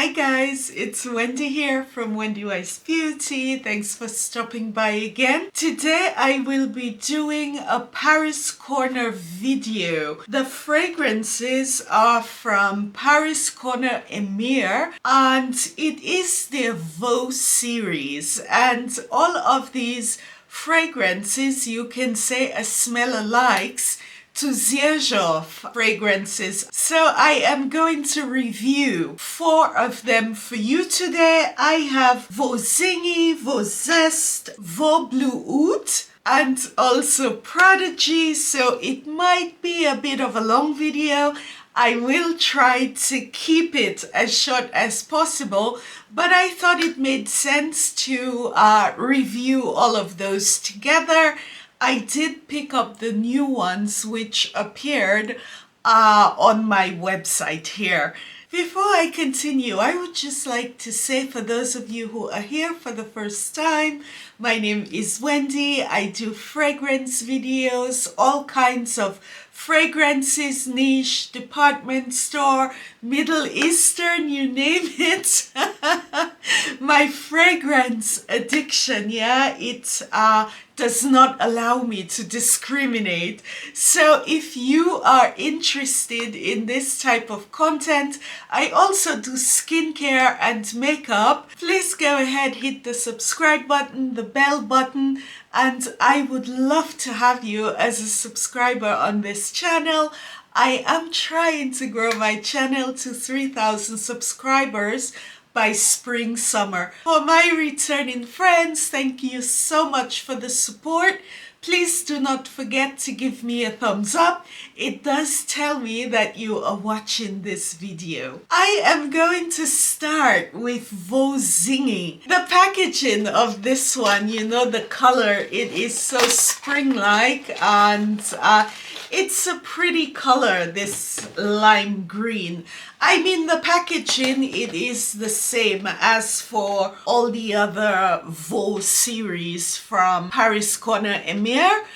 Hi guys, it's Wendy here from Wendy Wise Beauty. Thanks for stopping by again. Today I will be doing a Paris Corner video. The fragrances are from Paris Corner Emir and it is their Voux series, and all of these fragrances you can say are smell-alikes to Xerjoff fragrances. So I am going to review 4 of them for you today. I have Voux Zingy, Voux Zeste, Voux Blue OUD, and also Prodigy. So it might be a bit of a long video. I will try to keep it as short as possible, but I thought it made sense to review all of those together. I did pick up the new ones which appeared on my website here. Before I continue, I would just like to say, for those of you who are here for the first time, my name is Wendy. I do fragrance videos, all kinds of fragrances, niche, department store, Middle Eastern, you name it. My fragrance addiction, yeah, it does not allow me to discriminate. So if you are interested in this type of content, I also do skincare and makeup. Please go ahead, hit the subscribe button, the bell button, and I would love to have you as a subscriber on this channel. I am trying to grow my channel to 3,000 subscribers by spring, summer. For my returning friends, thank you so much for the support. Please do not forget to give me a thumbs up. It does tell me that you are watching this video. I am going to start with Voux Zingy. The packaging of this one, you know the color, it is so spring-like, and it's a pretty color, this lime green. I mean, the packaging, it is the same as for all the other Voux series from Paris Corner Emir.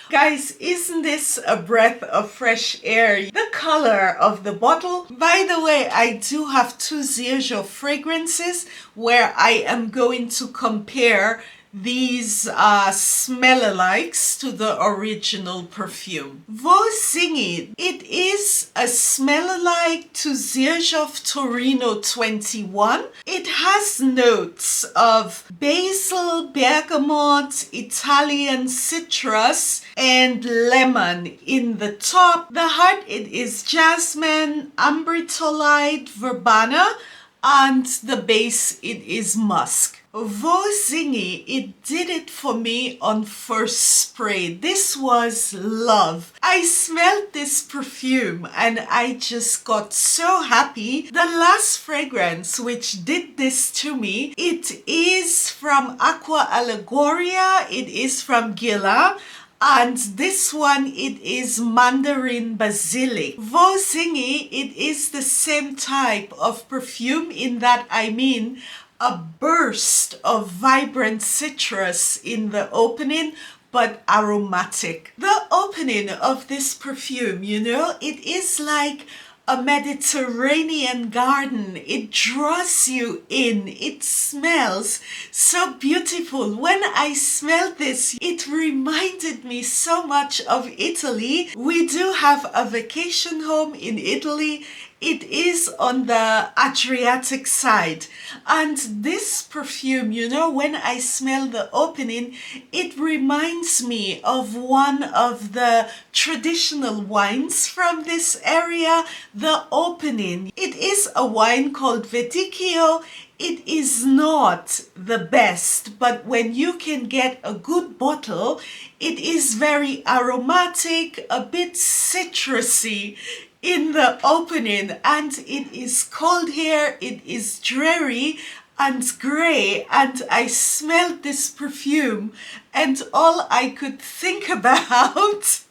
Guys, isn't this a breath of fresh air? The color of the bottle. By the way, I do have 2 Xerjoff fragrances where I am going to compare these smell-alikes to the original perfume. Voux Zingy, it is a smell-alike to Xerjoff Torino 21. It has notes of basil, bergamot, Italian citrus, and lemon in the top. The heart, it is jasmine, ambritolite, verbena, and the base, it is musk. Voux Zingy, it did it for me on first spray. This was love. I smelled this perfume and I just got so happy. The last fragrance which did this to me, it is from Aqua Allegoria. It is from Guerlain. And this one, it is Mandarin Basilic. Voux Zingy, it is the same type of perfume in that, I mean, a burst of vibrant citrus in the opening, but aromatic. The opening of this perfume, you know, it is like a Mediterranean garden. It draws you in. It smells so beautiful. When I smelled this, it reminded me so much of Italy. We do have a vacation home in Italy. It is on the Adriatic side, and this perfume, you know, when I smell the opening, it reminds me of one of the traditional wines from this area. The opening, it is a wine called Vedicchio. It is not the best, but when you can get a good bottle, it is very aromatic, a bit citrusy in the opening, and it is cold here, it is dreary and grey, and I smelled this perfume and all I could think about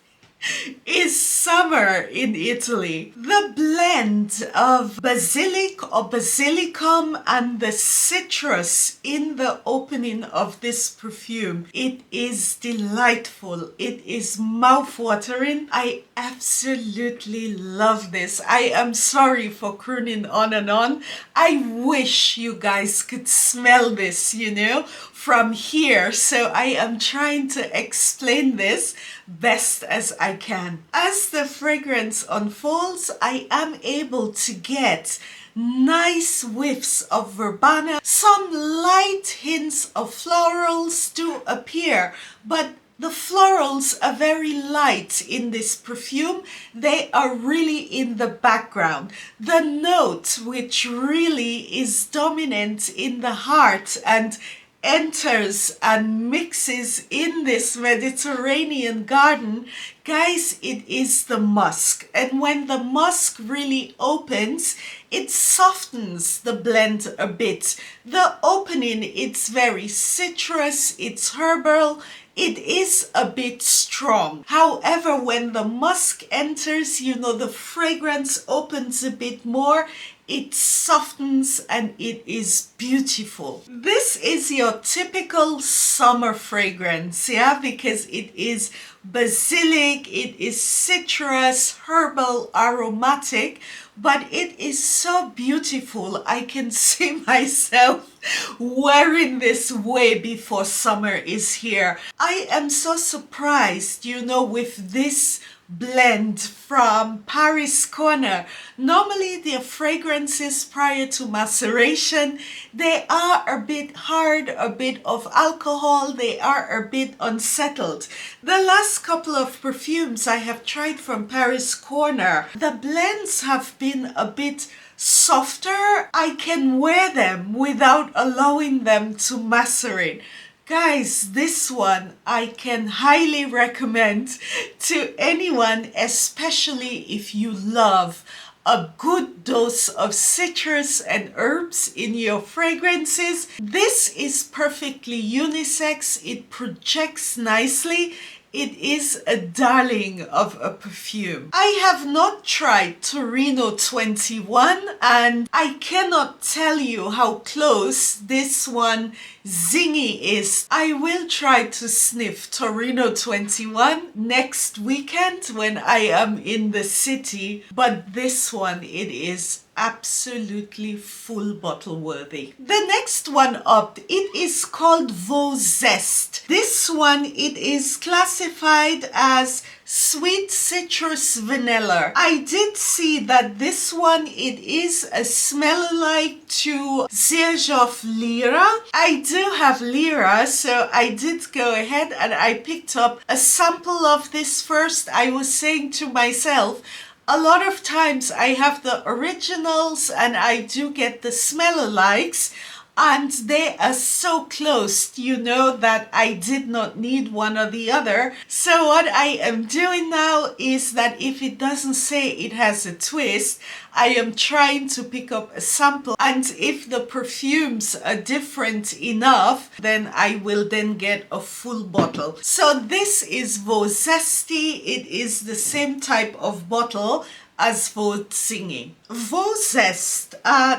is summer in Italy. The blend of basilic or basilicum and the citrus in the opening of this perfume, it is delightful. It is mouth-watering. I absolutely love this. I am sorry for crooning on and on. I wish you guys could smell this, you know, from here. So I am trying to explain this best as I can. As the fragrance unfolds, I am able to get nice whiffs of verbena. Some light hints of florals do appear, but the florals are very light in this perfume. They are really in the background. The note, which really is dominant in the heart and enters and mixes in this Mediterranean garden, guys, it is the musk. And when the musk really opens, it softens the blend a bit. The opening, it's very citrus, it's herbal, it is a bit strong. However, when the musk enters, you know, the fragrance opens a bit more. It softens and it is beautiful. This is your typical summer fragrance, yeah, because it is basilic, it is citrus, herbal, aromatic, but it is so beautiful. I can see myself wearing this way before summer is here. I am so surprised, you know, with this blend from Paris Corner. Normally their fragrances prior to maceration, they are a bit hard, a bit of alcohol, they are a bit unsettled. The last couple of perfumes I have tried from Paris Corner, the blends have been a bit softer. I can wear them without allowing them to macerate. Guys, this one I can highly recommend to anyone, especially if you love a good dose of citrus and herbs in your fragrances. This is perfectly unisex. It projects nicely. It is a darling of a perfume. I have not tried Torino 21 and I cannot tell you how close this one Zingy is. I will try to sniff Torino 21 next weekend when I am in the city, but this one, it is absolutely full bottle worthy. The next one up, it is called Voux Zeste. This one, it is classified as sweet citrus vanilla. I did see that this one, it is a smell-alike to Xerjoff Lira. I do have Lira, so I did go ahead and I picked up a sample of this first. I was saying to myself, a lot of times I have the originals and I do get the smell-alikes, and they are so close, you know, that I did not need one or the other. So what I am doing now is that if it doesn't say it has a twist, I am trying to pick up a sample, and if the perfumes are different enough, then I will then get a full bottle. So this is Voux Zeste. It is the same type of bottle as Voux Zingy. Voux Zeste,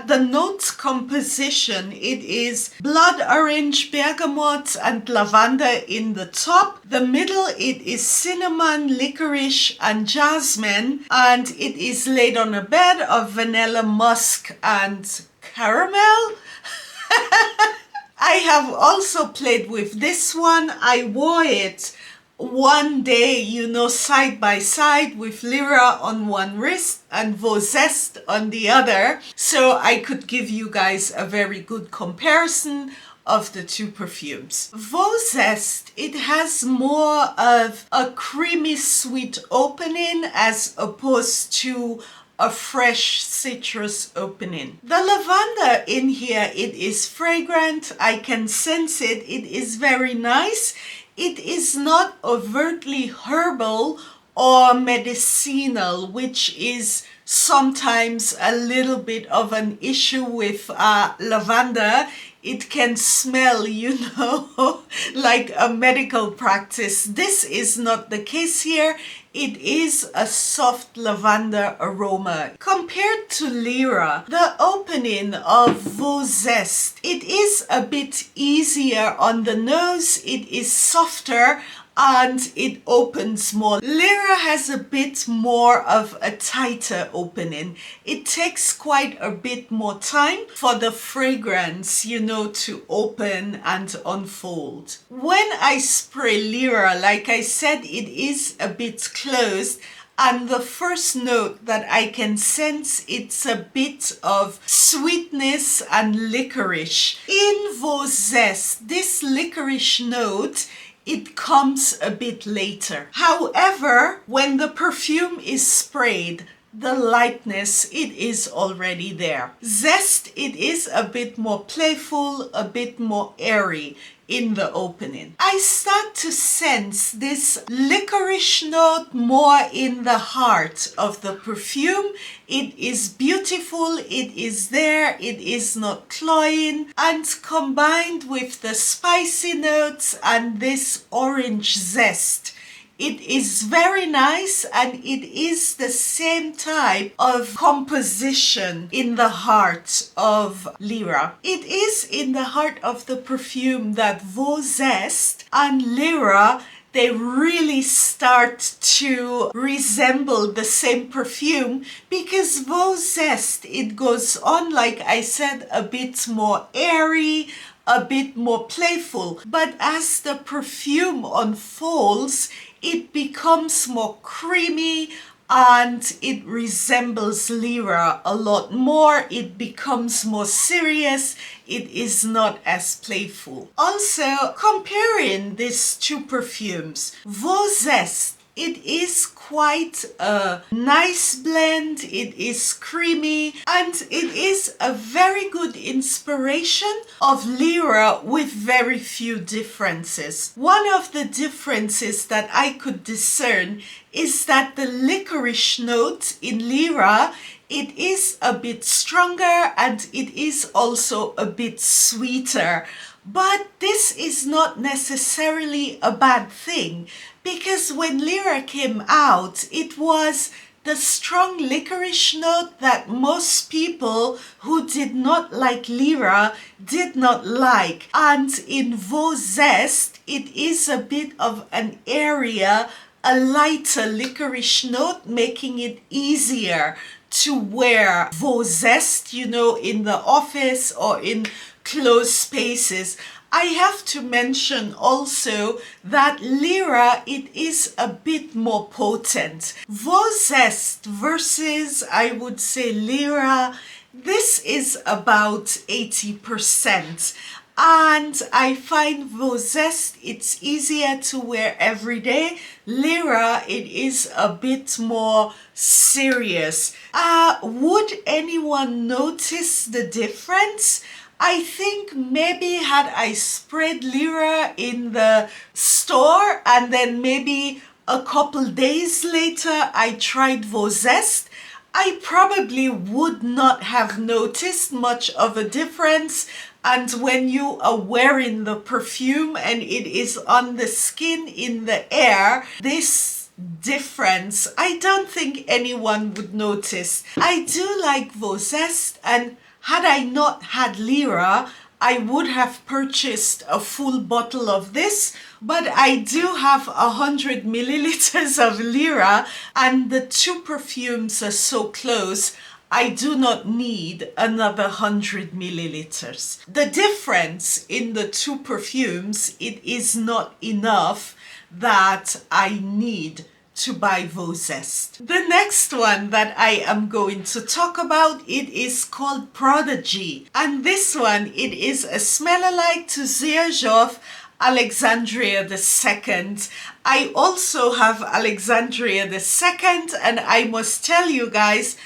the note composition, it is blood orange, bergamot and lavender in the top. The middle, it is cinnamon, licorice and jasmine, and it is laid on a bed of vanilla, musk and caramel. I have also played with this one. I wore it one day, you know, side by side with Lira on one wrist and Voux Zeste on the other, so I could give you guys a very good comparison of the two perfumes. Voux Zeste, it has more of a creamy sweet opening as opposed to a fresh citrus opening. The lavender in here, it is fragrant. I can sense it. It is very nice. It is not overtly herbal or medicinal, which is sometimes a little bit of an issue with lavender. It can smell, you know, like a medical practice. This is not the case here. it is a soft lavender aroma. Compared to Lira, the opening of Voux Zeste, it is a bit easier on the nose, it is softer, and it opens more. Lira has a bit more of a tighter opening. It takes quite a bit more time for the fragrance, you know, to open and unfold. When I spray Lira, like I said, it is a bit closed, and the first note that I can sense, it's a bit of sweetness and licorice. In Voux Zeste, this licorice note, it comes a bit later. However, when the perfume is sprayed, the lightness, it is already there. Zest, it is a bit more playful, a bit more airy in the opening. I start to sense this licorice note more in the heart of the perfume. It is beautiful, it is there, it is not cloying, and combined with the spicy notes and this orange zest, it is very nice, and it is the same type of composition in the heart of Lira. It is in the heart of the perfume that Voux Zeste and Lira, they really start to resemble the same perfume, because Voux Zeste, it goes on, like I said, a bit more airy, a bit more playful. But as the perfume unfolds, it becomes more creamy and it resembles Lira a lot more. It becomes more serious. It is not as playful. Also, comparing these two perfumes, Voux Zeste, it is quite a nice blend, it is creamy, and it is a very good inspiration of Lira with very few differences. One of the differences that I could discern is that the licorice note in Lira, it is a bit stronger and it is also a bit sweeter. But this is not necessarily a bad thing, because when Lira came out, it was the strong licorice note that most people who did not like Lira did not like. And in Voux Zeste, it is a bit of an area, a lighter licorice note, making it easier to wear Voux Zeste, you know, in the office or in closed spaces. I have to mention also that Lira, it is a bit more potent. Voux Zeste versus, I would say, Lira, this is about 80%. And I find Voux Zeste, it's easier to wear every day. Lira, it is a bit more serious. Would anyone notice the difference? I think maybe had I sprayed Lira in the store and then maybe a couple days later I tried Voux Zeste, I probably would not have noticed much of a difference. And when you are wearing the perfume and it is on the skin, in the air, this difference, I don't think anyone would notice. I do like Voux Zeste, and had I not had Lira, I would have purchased a full bottle of this, but I do have 100 milliliters of Lira, and the two perfumes are so close, I do not need another 100 milliliters. The difference in the two perfumes, it is not enough that I need to buy Voux Zeste. The next one that I am going to talk about, it is called Prodigy. And this one, it is a smell-alike to Xerjoff Alexandria II. I also have Alexandria II, and I must tell you guys,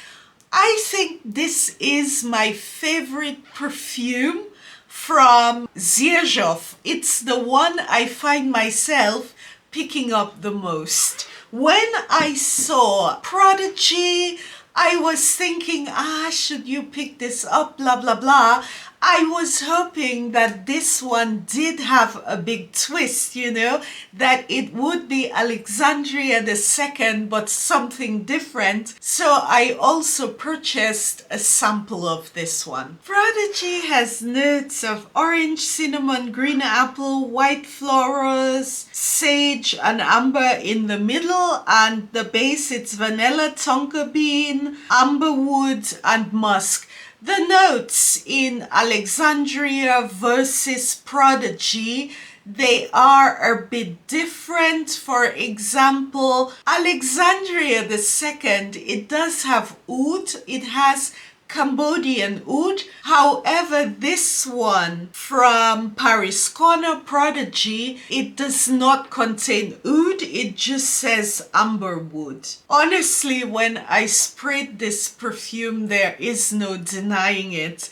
I think this is my favorite perfume from Xerjoff. It's the one I find myself picking up the most. When I saw Prodigy, I was thinking, should you pick this up, blah, blah, blah. I was hoping that this one did have a big twist, you know, that it would be Alexandria II, but something different. So I also purchased a sample of this one. Prodigy has notes of orange, cinnamon, green apple, white florals, sage and amber in the middle, and the base it's vanilla, tonka bean, amberwood and musk. The notes in Alexandria versus Prodigy, they are a bit different. For example, Alexandria II, it does have oud, it has Cambodian oud. However, this one from Paris Corner Prodigy, it does not contain oud, it just says amberwood. Honestly, when I sprayed this perfume, there is no denying it.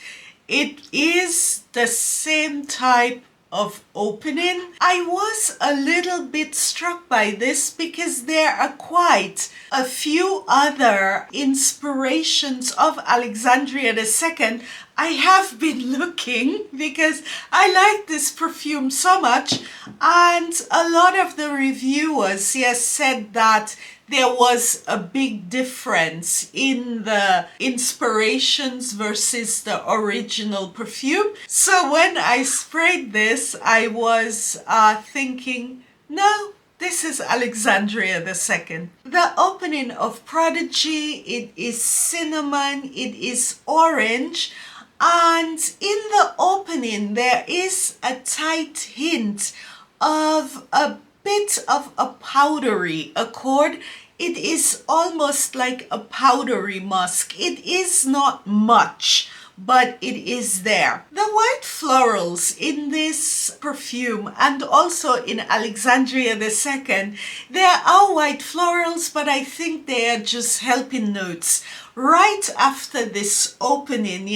It is the same type of opening. I was a little bit struck by this because there are quite a few other inspirations of Alexandria II. I have been looking because I like this perfume so much, and a lot of the reviewers said that there was a big difference in the inspirations versus the original perfume. So when I sprayed this, I was thinking, no, this is Alexandria II. The opening of Prodigy, it is cinnamon, it is orange, and in the opening there is a tight hint of a bit of a powdery accord. It is almost like a powdery musk. It is not much, but it is there. The white florals in this perfume and also in Alexandria II, there are white florals, but I think they are just helping notes. Right after this opening,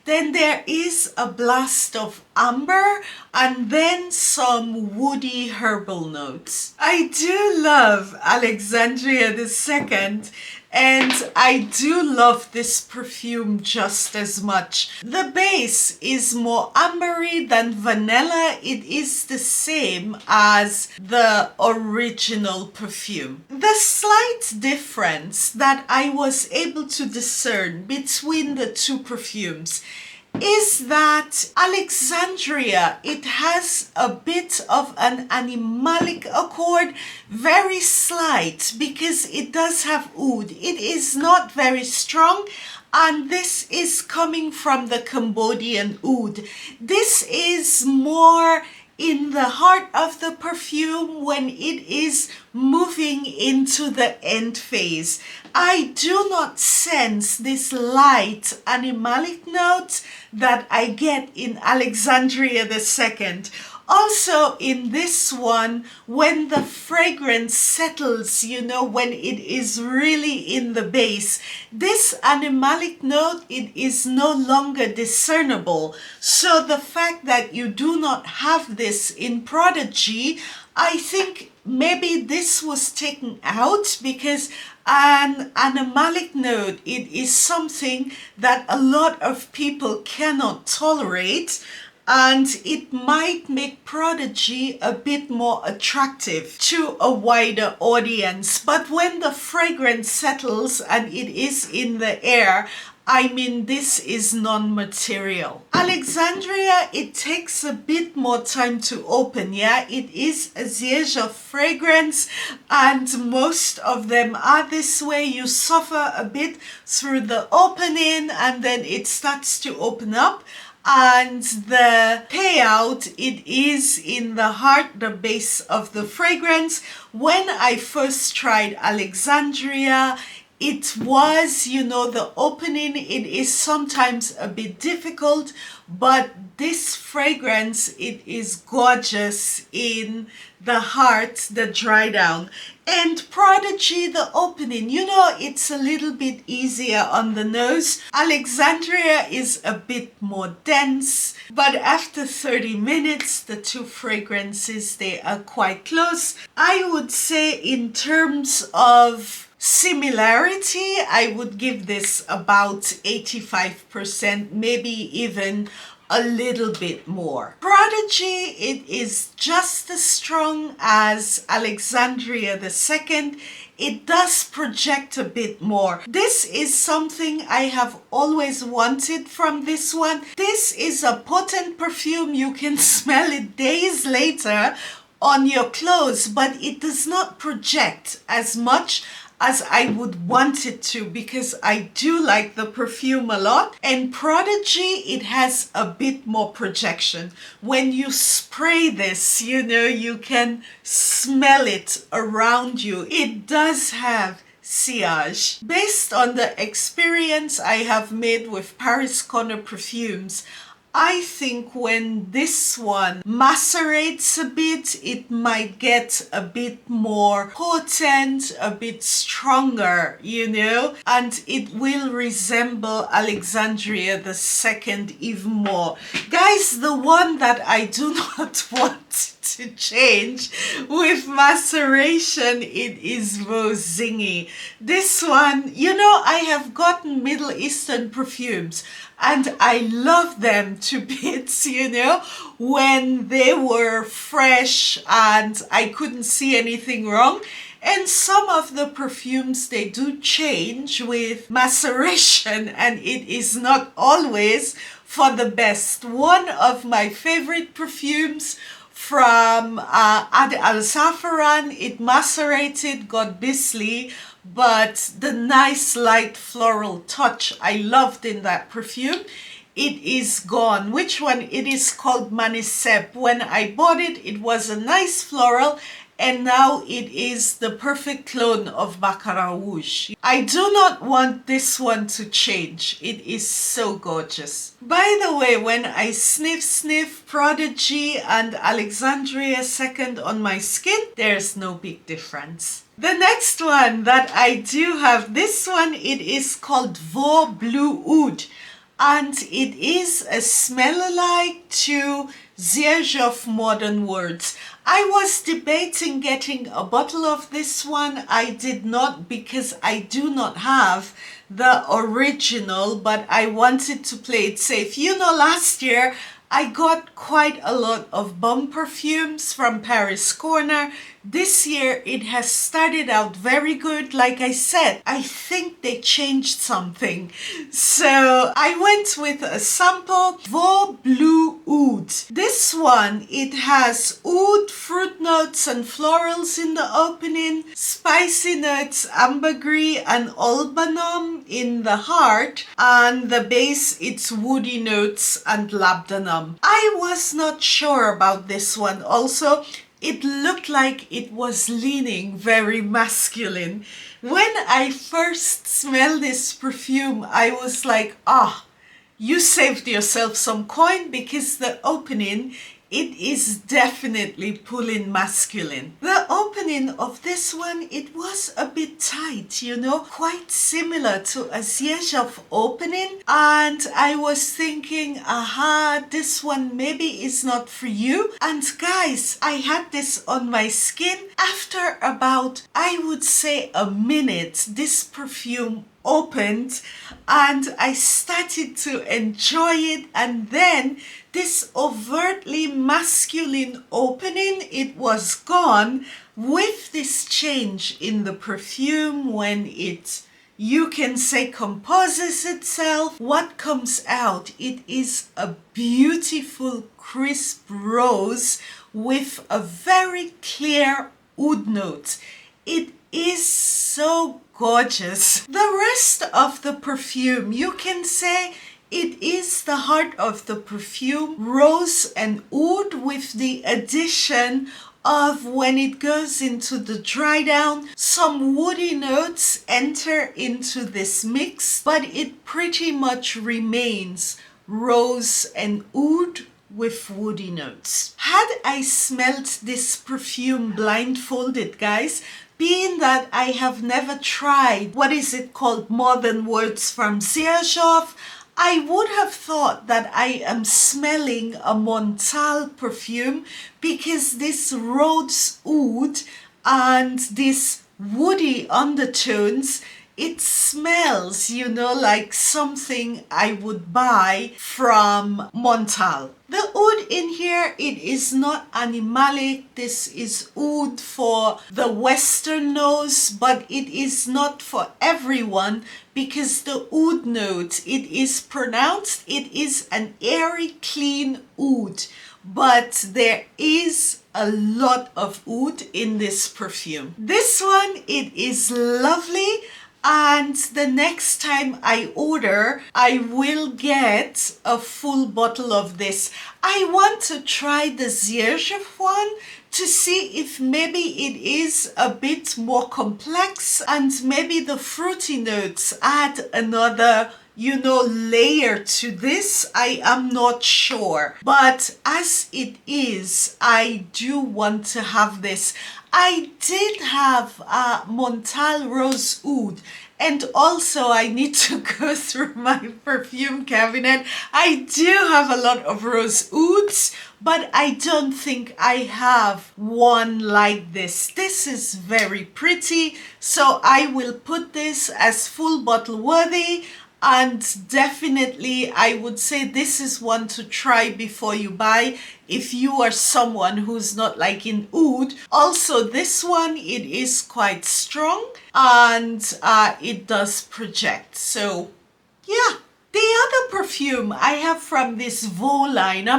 then there is a blast of amber and then some woody herbal notes. I do love Alexandria II, and I do love this perfume just as much. The base is more ambery than vanilla. It is the same as the original perfume. The slight difference that I was able to discern between the two perfumes is that Alexandria, it has a bit of an animalic accord, very slight, because it does have oud. It is not very strong, and this is coming from the Cambodian oud. This is more in the heart of the perfume when it is moving into the end phase. I do not sense this light animalic note that I get in Alexandria II. Also in this one, when the fragrance settles, you know, when it is really in the base, this animalic note, it is no longer discernible. So the fact that you do not have this in Prodigy, I think maybe this was taken out because an animalic note, it is something that a lot of people cannot tolerate, and it might make Prodigy a bit more attractive to a wider audience. But when the fragrance settles and it is in the air, I mean, this is non-material. Alexandria, it takes a bit more time to open, It is a Xerjoff fragrance, and most of them are this way. You suffer a bit through the opening, and then it starts to open up. And the payout, it is in the heart, the base of the fragrance. When I first tried Alexandria, it was, you know, the opening, it is sometimes a bit difficult, but this fragrance, it is gorgeous in the heart, the dry down. And Prodigy, the opening, you know, it's a little bit easier on the nose. Alexandria is a bit more dense, but after 30 minutes, the two fragrances, they are quite close. I would say in terms of Similarity, I would give this about 85%, maybe even a little bit more. Prodigy, it is just as strong as Alexandria II. It does project a bit more. This is something I have always wanted from this one. This is a potent perfume. You can smell it days later on your clothes, but it does not project as much as I would want it to, because I do like the perfume a lot. And Prodigy, it has a bit more projection. When you spray this, you know, you can smell it around you. It does have sillage. Based on the experience I have made with Paris Corner perfumes, I think when this one macerates a bit, it might get a bit more potent, a bit stronger, you know, and it will resemble Alexandria II even more. Guys, the one that I do not want to change with maceration, it is Voux Zingy. This one, you know, I have gotten Middle Eastern perfumes and I love them to bits, you know, when they were fresh and I couldn't see anything wrong. And some of the perfumes, they do change with maceration and it is not always for the best. One of my favorite perfumes from Ad Al Safaran, it macerated, got Bisley, but the nice light floral touch I loved in that perfume, it is gone. Which one? It is called Manisep. When I bought it, it was a nice floral, and now it is the perfect clone of Baccarat Rouge. I do not want this one to change. It is so gorgeous. By the way, when I sniff Prodigy and Alexandria II on my skin, there's no big difference. The next one that I do have, this one, it is called Voux Blue Oud. And it is a smell-alike to Xerjoff Modern Words. I was debating getting a bottle of this one. I did not, because I do not have the original, but I wanted to play it safe. You know, last year I got quite a lot of bomb perfumes from Paris Corner. This year it has started out very good. Like I said, I think they changed something. So I went with a sample, Voux Blue Oud. This one, it has oud, fruit notes and florals in the opening, spicy notes, ambergris and albanum in the heart, and the base, it's woody notes and labdanum. I was not sure about this one also. It looked like it was leaning very masculine. When I first smelled this perfume, I was like, you saved yourself some coin, because the opening, it is definitely pulling masculine. The opening of this one, it was a bit tight, you know, quite similar to a Xerjoff opening. And I was thinking, this one maybe is not for you. And guys, I had this on my skin. After about, I would say, a minute, this perfume opened and I started to enjoy it. And then this overtly masculine opening, it was gone with this change in the perfume when it, you can say, composes itself. What comes out, it is a beautiful crisp rose with a very clear oud note. It is so gorgeous. The rest of the perfume, you can say, it is the heart of the perfume, rose and oud, with the addition of, when it goes into the dry down, some woody notes enter into this mix, but it pretty much remains rose and oud with woody notes. Had I smelt this perfume blindfolded, guys, being that I have never tried, what is it called, Modern Words from Xerjoff, I would have thought that I am smelling a Montal perfume, because this rose oud and this woody undertones. It smells, you know, like something I would buy from Montal. The oud in here, it is not animalic. This is oud for the Western nose, but it is not for everyone because the oud note, it is pronounced, it is an airy, clean oud. But there is a lot of oud in this perfume. This one, it is lovely. And the next time I order, I will get a full bottle of this. I want to try the Xerjoff one to see if maybe it is a bit more complex and maybe the fruity notes add another, you know, layer to this. I am not sure. But as it is, I do want to have this. I did have Montal Rose Oud, and also I need to go through my perfume cabinet. I do have a lot of Rose Ouds, but I don't think I have one like this. This is very pretty, so I will put this as full bottle worthy. And definitely I would say this is one to try before you buy if you are someone who's not like in oud. Also, this one, it is quite strong and it does project. So yeah. The other perfume I have from this Voux line,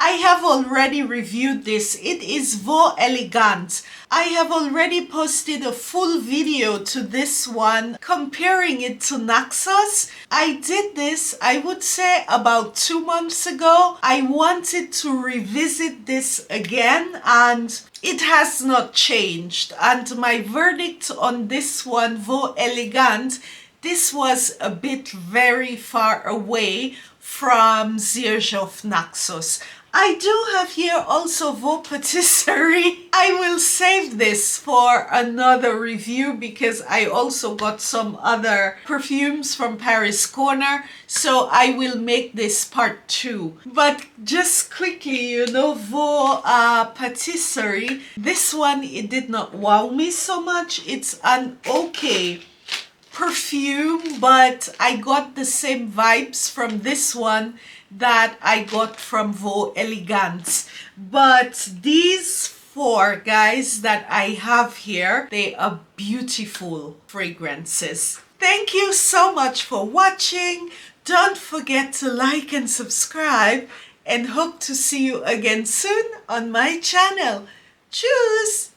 I have already reviewed this. It is Voux Elegante. I have already posted a full video to this one comparing it to Naxos. I did this, I would say, about 2 months ago. I wanted to revisit this again and it has not changed. And my verdict on this one, Voux Elegante, this was a bit very far away from Xerjoff Naxos. I do have here also Voux Patisserie. I will save this for another review because I also got some other perfumes from Paris Corner. So I will make this part 2. But just quickly, you know, Voux Patisserie, this one, it did not wow me so much. It's an okay perfume, but I got the same vibes from this one that I got from Voux Elegante. But these 4 guys that I have here, they are beautiful fragrances. Thank you so much for watching. Don't forget to like and subscribe, and hope to see you again soon on my channel. Tschüss!